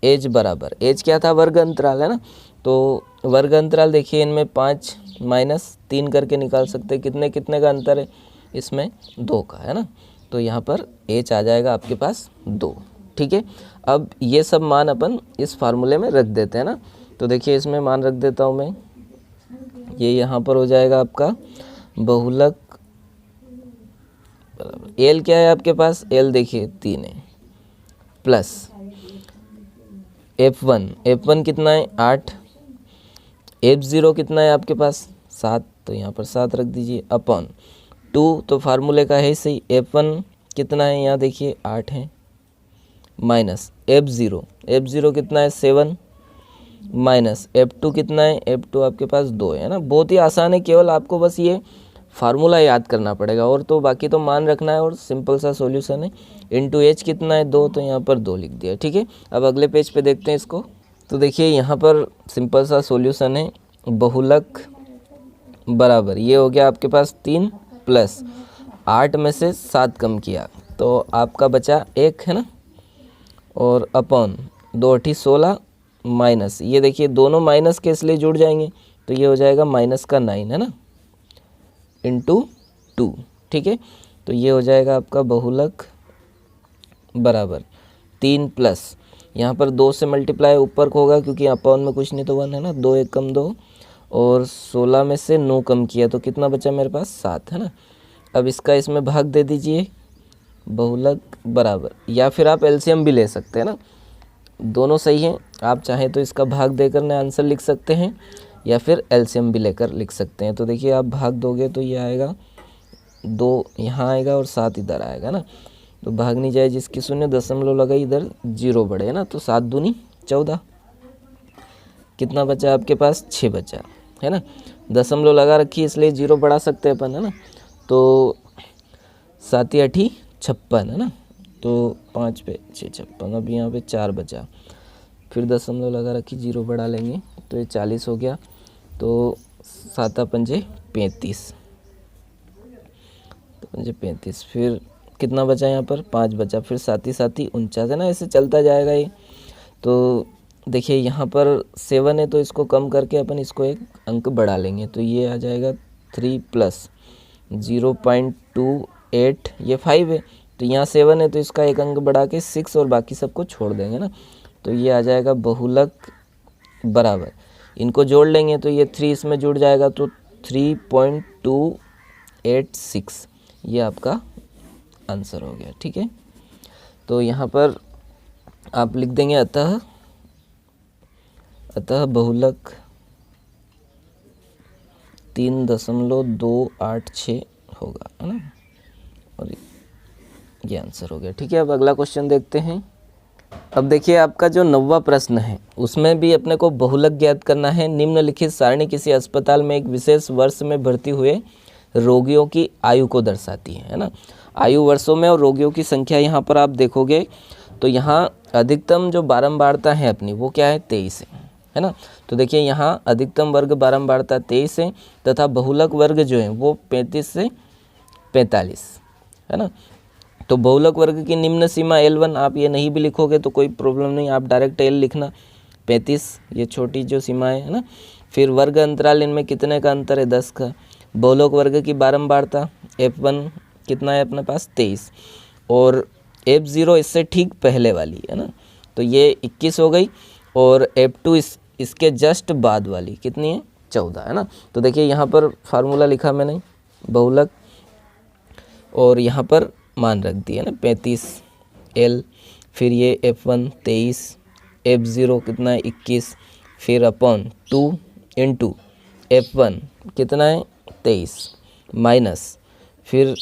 h बराबर, h क्या था, वर्ग अंतराल, है ना। तो वर्ग अंतराल देखिए इनमें 5 माइनस 3 करके निकाल सकते हैं, कितने कितने का अंतर है इसमें, 2 का, है ना। तो यहाँ पर h आ जाएगा आपके पास 2, ठीक है। अब ये सब मान अपन इस फार्मूले में रख देते हैं ना। तो देखिए इसमें मान रख देता हूँ मैं, ये यहाँ पर हो जाएगा आपका बहुलक बराबर एल क्या है आपके पास, एल देखिए 3 है, प्लस F1 कितना है 8, F0 कितना है आपके पास 7, तो यहाँ पर 7 रख दीजिए, अपॉन 2, तो फार्मूले का है सही, F1 कितना है यहाँ देखिए 8 है, माइनस F0 कितना है 7, माइनस F2 कितना है, F2 आपके पास 2 है ना। बहुत ही आसान है, केवल आपको बस ये फार्मूला याद करना पड़ेगा, और तो बाकी तो मान रखना है और सिंपल सा सॉल्यूशन है। इनटू h कितना है 2, तो यहाँ पर 2 लिख दिया, ठीक है। अब अगले पेज पे देखते हैं इसको। तो देखिए यहाँ पर सिंपल सा सॉल्यूशन है, बहुलक बराबर ये हो गया आपके पास 3 प्लस 8 में से 7 कम किया तो आपका बचा 1, है ना, और अपॉन 2 8 16 माइनस, ये देखिए दोनों माइनस के इसलिए जुड़ जाएंगे, तो ये हो जाएगा माइनस का 9, है ना, इंटू 2, ठीक है। तो ये हो जाएगा आपका बहुलक बराबर 3 प्लस, यहाँ पर 2 से मल्टीप्लाई ऊपर को होगा क्योंकि अपॉन में कुछ नहीं तो 1 है ना, 2 1 कम 2, और 16 में से 9 कम किया तो कितना बचा मेरे पास 7, है ना। अब इसका इसमें भाग दे दीजिए, बहुलक बराबर, या फिर आप एलसीएम भी ले सकते हैं ना, दोनों सही हैं। आप चाहें तो इसका भाग देकर नया आंसर लिख सकते हैं, या फिर एलसीएम भी लेकर लिख सकते हैं। तो देखिए आप भाग दोगे तो ये आएगा 2 यहाँ आएगा और 7 इधर आएगा ना, तो भाग नहीं जाए जिसकी शून्य, दशमलव लगा इधर 0 बढ़े, है ना, तो 7 दूनी 14, कितना बचा आपके पास 6 बचा, है ना। दशमलव लगा रखी इसलिए 0 बढ़ा सकते हैं अपन, है ना। तो 7 8 56, है ना, तो 5 पे 6 56, अब यहाँ पे 4 बचा, फिर दशमलव लगा रखी 0 बढ़ा लेंगे तो ये 40 हो गया, तो 7 5 35, तो 5 35, फिर कितना बचा यहाँ पर 5 बचा, फिर 7 7 49, है ना, ऐसे चलता जाएगा ये। तो देखिए यहाँ पर 7 है तो इसको कम करके अपन इसको एक अंक बढ़ा लेंगे, तो ये आ जाएगा 3 प्लस 0.28, ये 5 है, तो यहाँ 7 है तो इसका एक अंक बढ़ा के 6 और बाकी सबको छोड़ देंगे ना, तो ये आ जाएगा बहुलक बराबर, इनको जोड़ लेंगे तो ये 3 इसमें जुड़ जाएगा तो 3.286, ये आपका आंसर हो गया, ठीक है। तो यहाँ पर आप लिख देंगे अतः बहुलक 3.286 होगा, है ना, और ये आंसर हो गया, ठीक है। अब अगला क्वेश्चन देखते हैं। अब देखिए आपका जो 9वां प्रश्न है उसमें भी अपने को बहुलक ज्ञात करना है। निम्नलिखित सारणी किसी अस्पताल में एक विशेष वर्ष में भर्ती हुए रोगियों की आयु को दर्शाती है ना। आयु वर्षों में और रोगियों की संख्या यहाँ पर आप देखोगे तो यहाँ अधिकतम जो बारंबारता है अपनी वो क्या है 23 है ना। तो देखिए यहाँ अधिकतम वर्ग बारंबारता 23 है तथा बहुलक वर्ग जो है वो 35 से 45 है ना। तो बहुलक वर्ग की निम्न सीमा L1, आप ये नहीं भी लिखोगे तो कोई प्रॉब्लम नहीं, आप डायरेक्ट L लिखना, 35 ये छोटी जो सीमा है ना। फिर वर्ग अंतराल इनमें कितने का अंतर है 10 का। बहुलक वर्ग की बारंबारता F1 कितना है अपने पास 23 और F0 इससे ठीक पहले वाली है ना, तो ये 21 हो गई और F2 इसके जस्ट बाद वाली कितनी है 14 है ना। तो देखिए यहाँ पर फार्मूला लिखा मैंने बहुलक और यहाँ पर मान रख दिया ना 35 L, फिर ये F1 23, F0 कितना है 21, फिर अपॉन 2 इंटू F1 कितना है 23 माइनस फिर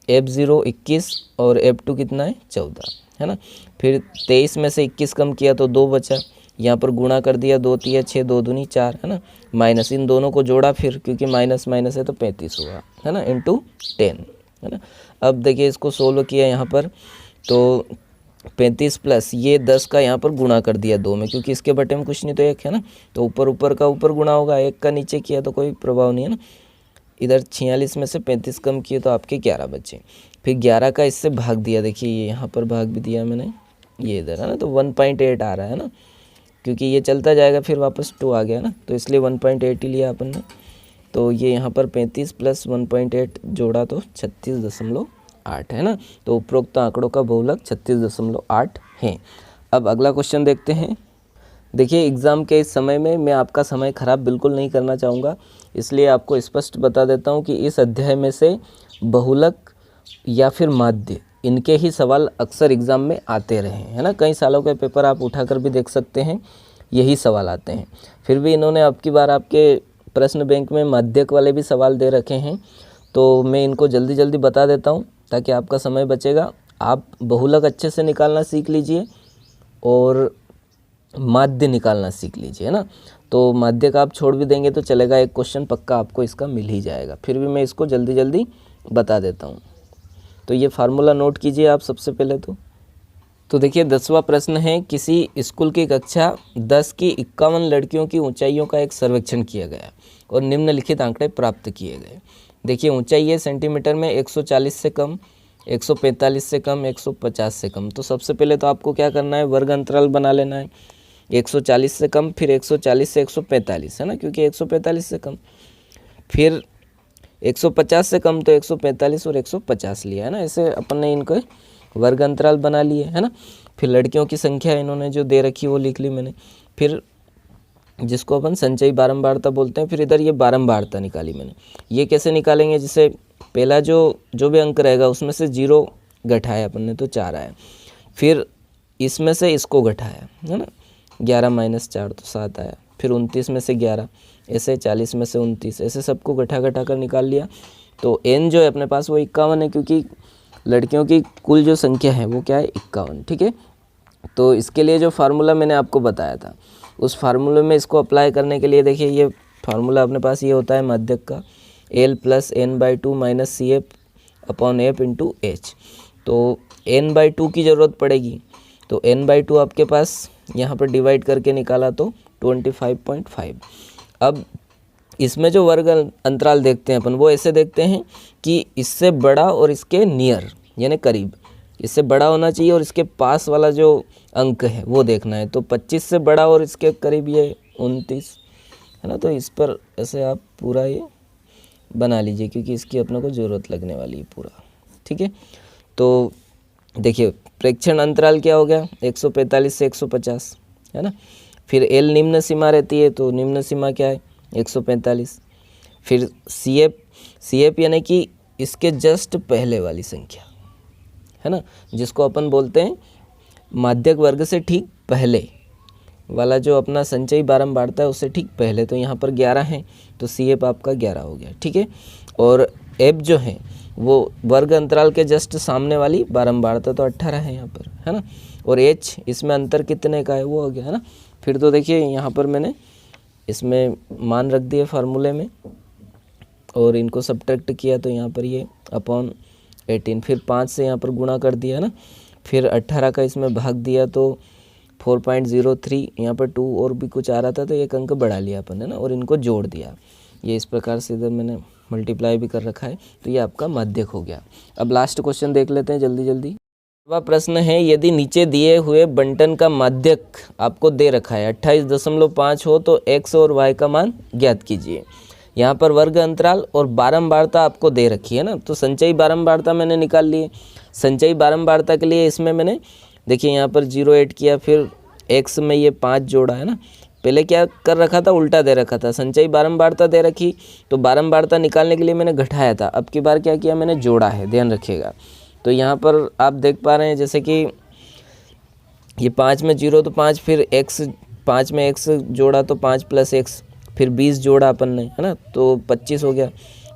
F0 21 और F2 कितना है 14 है ना। फिर 23 में से 21 कम किया तो 2 बचा, यहाँ पर गुणा कर दिया 2 3 6 2 दूनी 4 है ना, माइनस इन दोनों को जोड़ा फिर क्योंकि माइनस माइनस है तो 35 हुआ है ना इंटू 10 है ना। अब देखिए इसको सोल्व किया यहाँ पर तो 35 प्लस ये 10 का यहाँ पर गुणा कर दिया 2 में, क्योंकि इसके बटे में कुछ नहीं तो 1 है ना, तो ऊपर ऊपर का ऊपर गुणा होगा, 1 का नीचे किया तो कोई प्रभाव नहीं है ना। इधर 46 में से 35 कम किए तो आपके 11 बचे। फिर 11 का इससे भाग दिया, देखिए ये यहाँ पर भाग भी दिया मैंने, ये इधर है ना, तो 1.8 आ रहा है ना, क्योंकि ये चलता जाएगा फिर वापस 2 आ गया ना, तो इसलिए 1.8 ही लिया अपन ने। तो ये यहाँ पर 35 प्लस 1.8 जोड़ा तो 36.8 है ना, तो उपरोक्त आंकड़ों का बहुलक 36.8 है। अब अगला क्वेश्चन देखते हैं। देखिए एग्ज़ाम के इस समय में मैं आपका समय ख़राब बिल्कुल नहीं करना चाहूँगा, इसलिए आपको स्पष्ट बता देता हूँ कि इस अध्याय में से बहुलक या फिर माध्य इनके ही सवाल अक्सर एग्ज़ाम में आते रहे हैं, है ना। कई सालों के पेपर आप उठाकर भी देख सकते हैं, यही सवाल आते हैं। फिर भी इन्होंने अब की बार आपके प्रश्न बैंक में माध्यक वाले भी सवाल दे रखे हैं, तो मैं इनको जल्दी जल्दी बता देता हूँ ताकि आपका समय बचेगा। आप बहुलक अच्छे से निकालना सीख लीजिए और माध्य निकालना सीख लीजिए, है ना। तो माध्य का आप छोड़ भी देंगे तो चलेगा, एक क्वेश्चन पक्का आपको इसका मिल ही जाएगा। फिर भी मैं इसको जल्दी जल्दी बता देता हूँ। तो ये फार्मूला नोट कीजिए आप सबसे पहले तो देखिए 10वां प्रश्न है, किसी स्कूल की कक्षा 10 की 51 लड़कियों की ऊंचाइयों का एक सर्वेक्षण किया गया और निम्नलिखित आंकड़े प्राप्त किए गए। देखिए ऊंचाई है सेंटीमीटर में 140 से कम, 145 से कम, 150 से कम। तो सबसे पहले तो आपको क्या करना है, वर्ग अंतराल बना लेना है। 140 से कम, फिर 140 से 145 है ना, क्योंकि 145 से कम, फिर 150 से कम तो 145 और 150 लिया है ना। ऐसे अपन ने इनको वर्ग अंतराल बना लिए, है ना। फिर लड़कियों की संख्या इन्होंने जो दे रखी वो लिख ली मैंने। फिर जिसको अपन संचयी बारंबारता बोलते हैं, फिर इधर ये बारंबारता निकाली मैंने। ये कैसे निकालेंगे, जिसे पहला जो भी अंक रहेगा उसमें से 0 घटाया अपन ने तो 4 आया, फिर इसमें से इसको घटाया, है ना, 11 - 4 तो 7 आया, फिर 29 में से 11, ऐसे 40 में से 29, ऐसे सबको घटा कर निकाल लिया। तो n जो है अपने पास वो 51 है, क्योंकि लड़कियों की कुल जो संख्या है वो क्या है, 51, ठीक है। तो इसके लिए जो फार्मूला मैंने आपको बताया था, उस फार्मूले में इसको अप्लाई करने के लिए देखिए ये फार्मूला अपने पास ये होता है माध्यक का, L + n/2 - CF/F × H। तो n/2 की ज़रूरत पड़ेगी, तो n/2 आपके पास यहाँ पर डिवाइड करके निकाला तो 25.5। अब इसमें जो वर्ग अंतराल देखते हैं अपन, वो ऐसे देखते हैं कि इससे बड़ा और इसके नियर यानी करीब, इससे बड़ा होना चाहिए और इसके पास वाला जो अंक है वो देखना है। तो 25 से बड़ा और इसके करीब ये 29 है ना। तो इस पर ऐसे आप पूरा ये बना लीजिए, क्योंकि इसकी अपने को ज़रूरत लगने वाली है पूरा, ठीक है। तो देखिए प्रेक्षण अंतराल क्या हो गया, 145 से 150 है ना। फिर L निम्न सीमा रहती है, तो निम्न सीमा क्या है, 145। फिर CF यानी कि इसके जस्ट पहले वाली संख्या है ना, जिसको अपन बोलते हैं माध्यक वर्ग से ठीक पहले वाला जो अपना संचयी बारंबारता है उससे ठीक पहले। तो यहाँ पर 11 है, तो CF आपका 11 हो गया, ठीक है। और F जो है वो वर्ग अंतराल के जस्ट सामने वाली बारंबारता, तो 18 है यहाँ पर, है ना। और H इसमें अंतर कितने का है वो हो गया, है ना। फिर तो देखिए यहाँ पर मैंने इसमें मान रख दिए फार्मूले में और इनको सब्ट्रैक्ट किया, तो यहाँ पर ये /18, फिर 5 से यहाँ पर गुणा कर दिया ना, फिर 18 का इसमें भाग दिया तो 4.03, यहाँ पर 2 और भी कुछ आ रहा था तो एक अंक बढ़ा लिया अपन ने ना, और इनको जोड़ दिया। ये इस प्रकार से इधर मैंने मल्टीप्लाई भी कर रखा है, तो ये आपका माध्यक हो गया। अब लास्ट क्वेश्चन देख लेते हैं जल्दी जल्दी। वह प्रश्न है, यदि नीचे दिए हुए बंटन का माध्यक आपको दे रखा है 28.5 हो तो x और y का मान ज्ञात कीजिए। यहाँ पर वर्ग अंतराल और बारंबारता आपको दे रखी है ना, तो संचयी बारंबारता मैंने निकाल ली है। संचयी बारंबारता के लिए इसमें मैंने देखिए यहाँ पर 0 किया, फिर x में ये 5 जोड़ा है ना। पहले क्या कर रखा था, उल्टा दे रखा था, संचयी बारंबारता दे रखी तो बारंबारता निकालने के लिए मैंने घटाया था, अब की बार क्या किया मैंने जोड़ा है, ध्यान रखिएगा। तो यहाँ पर आप देख पा रहे हैं जैसे कि ये 5 में 0 तो 5, फिर x 5 में x जोड़ा तो 5 + x, फिर 20 जोड़ा अपन ने है ना, तो 25 हो गया,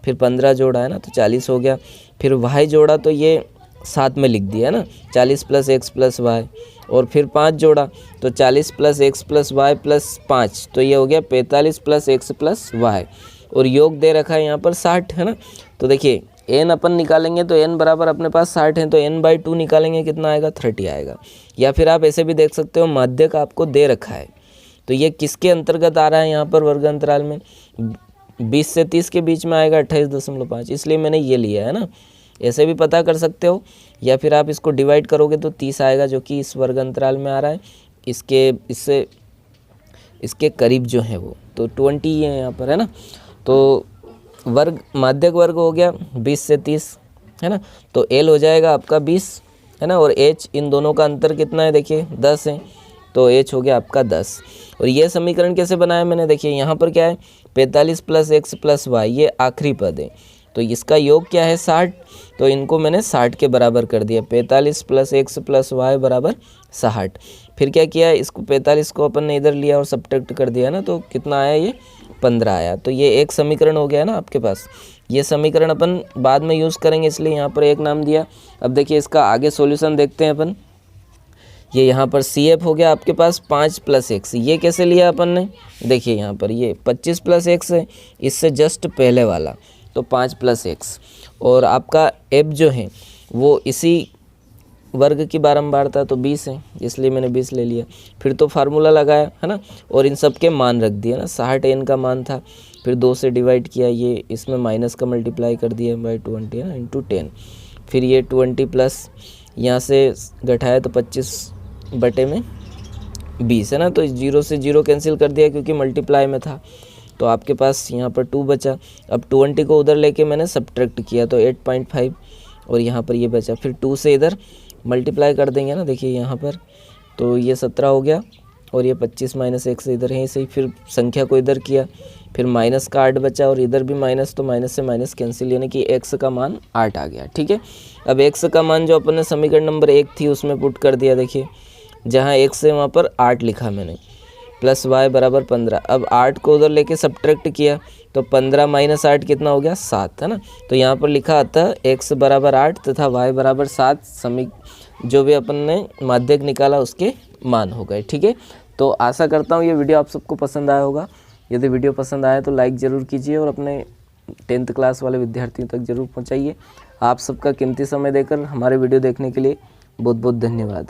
फिर 15 जोड़ा है ना तो 40 हो गया, फिर y जोड़ा तो ये साथ में लिख दिया है ना, 40 + x + y, और फिर 5 जोड़ा तो 40 + x + y + 5, तो ये हो गया 45 + x + y, और योग दे रखा है यहाँ पर 60 है ना। तो देखिए n अपन निकालेंगे तो n बराबर अपने पास 60 है, तो n/2 निकालेंगे कितना आएगा, 30 आएगा। या फिर आप ऐसे भी देख सकते हो, माध्यक आपको दे रखा है तो ये किसके अंतर्गत आ रहा है, यहाँ पर वर्ग अंतराल में 20 से 30 के बीच में आएगा 28.5, इसलिए मैंने ये लिया है ना। ऐसे भी पता कर सकते हो, या फिर आप इसको डिवाइड करोगे तो 30 आएगा, जो कि इस वर्ग अंतराल में आ रहा है, इसके करीब जो है वो, तो 20 ही है यहाँ पर, है ना। तो वर्ग, माध्यक वर्ग हो गया 20 से 30, है ना। तो L हो जाएगा आपका 20, है ना, और H, इन दोनों का अंतर कितना है, देखिए 10 है, तो H हो गया आपका 10। और ये समीकरण कैसे बनाया मैंने, देखिए यहाँ पर क्या है, 45 + x + y, ये आखिरी पद है, तो इसका योग क्या है 60, तो इनको मैंने 60 के बराबर कर दिया, 45 + x + y = 60। फिर क्या किया, इसको 45 को अपन ने इधर लिया और सब्ट्रैक्ट कर दिया ना, तो कितना आया, ये 15 आया। तो ये एक समीकरण हो गया ना आपके पास। ये समीकरण अपन बाद में यूज़ करेंगे, इसलिए यहाँ पर एक नाम दिया। अब देखिए इसका आगे सॉल्यूशन देखते हैं अपन। ये यहाँ पर CF हो गया आपके पास 5 + x, ये कैसे लिया अपन ने, देखिए यहाँ पर ये 25 + x है, इससे जस्ट पहले वाला, तो 5 + x। और आपका F जो है वो इसी वर्ग की बारंबारता तो 20 है, इसलिए मैंने 20 ले लिया। फिर तो फार्मूला लगाया, है ना, और इन सब के मान रख दिया ना। 60 n का मान था, फिर 2 से डिवाइड किया, ये इसमें माइनस का मल्टीप्लाई कर दिया /20, है ना, × 10। फिर ये 20 प्लस यहाँ से घटाया तो 25/20, है ना। तो 0 से 0 कैंसिल कर दिया क्योंकि मल्टीप्लाई में था, तो आपके पास यहाँ पर 2 बचा। अब 20 को उधर लेके मैंने सब्ट्रैक्ट किया तो 8.5, और यहाँ पर ये बचा। फिर 2 से इधर मल्टीप्लाई कर देंगे ना, देखिए यहाँ पर, तो ये 17 हो गया, और ये 25 - x इधर है सही। फिर संख्या को इधर किया, फिर माइनस का 8 बचा, और इधर भी माइनस, तो माइनस से माइनस कैंसिल, यानी कि x का मान 8 आ गया। ठीक है, अब x का मान जो अपन ने समीकरण नंबर 1 थी उसमें पुट कर दिया, देखिए जहाँ x है वहाँ पर 8 लिखा मैंने, + y = 15। अब 8 को उधर लेके सब्ट्रैक्ट किया तो 15 - 8 कितना हो गया, 7, है ना। तो यहाँ पर लिखा आता है x = 8 तथा y = 7, जो भी अपन ने माध्यक निकाला उसके मान हो गए। ठीक है, तो आशा करता हूँ ये वीडियो आप सबको पसंद आया होगा। यदि वीडियो पसंद आया तो लाइक ज़रूर कीजिए और अपने 10th क्लास वाले विद्यार्थियों तक ज़रूर पहुँचाइए। आप सबका कीमती समय देकर हमारे वीडियो देखने के लिए बहुत बहुत धन्यवाद।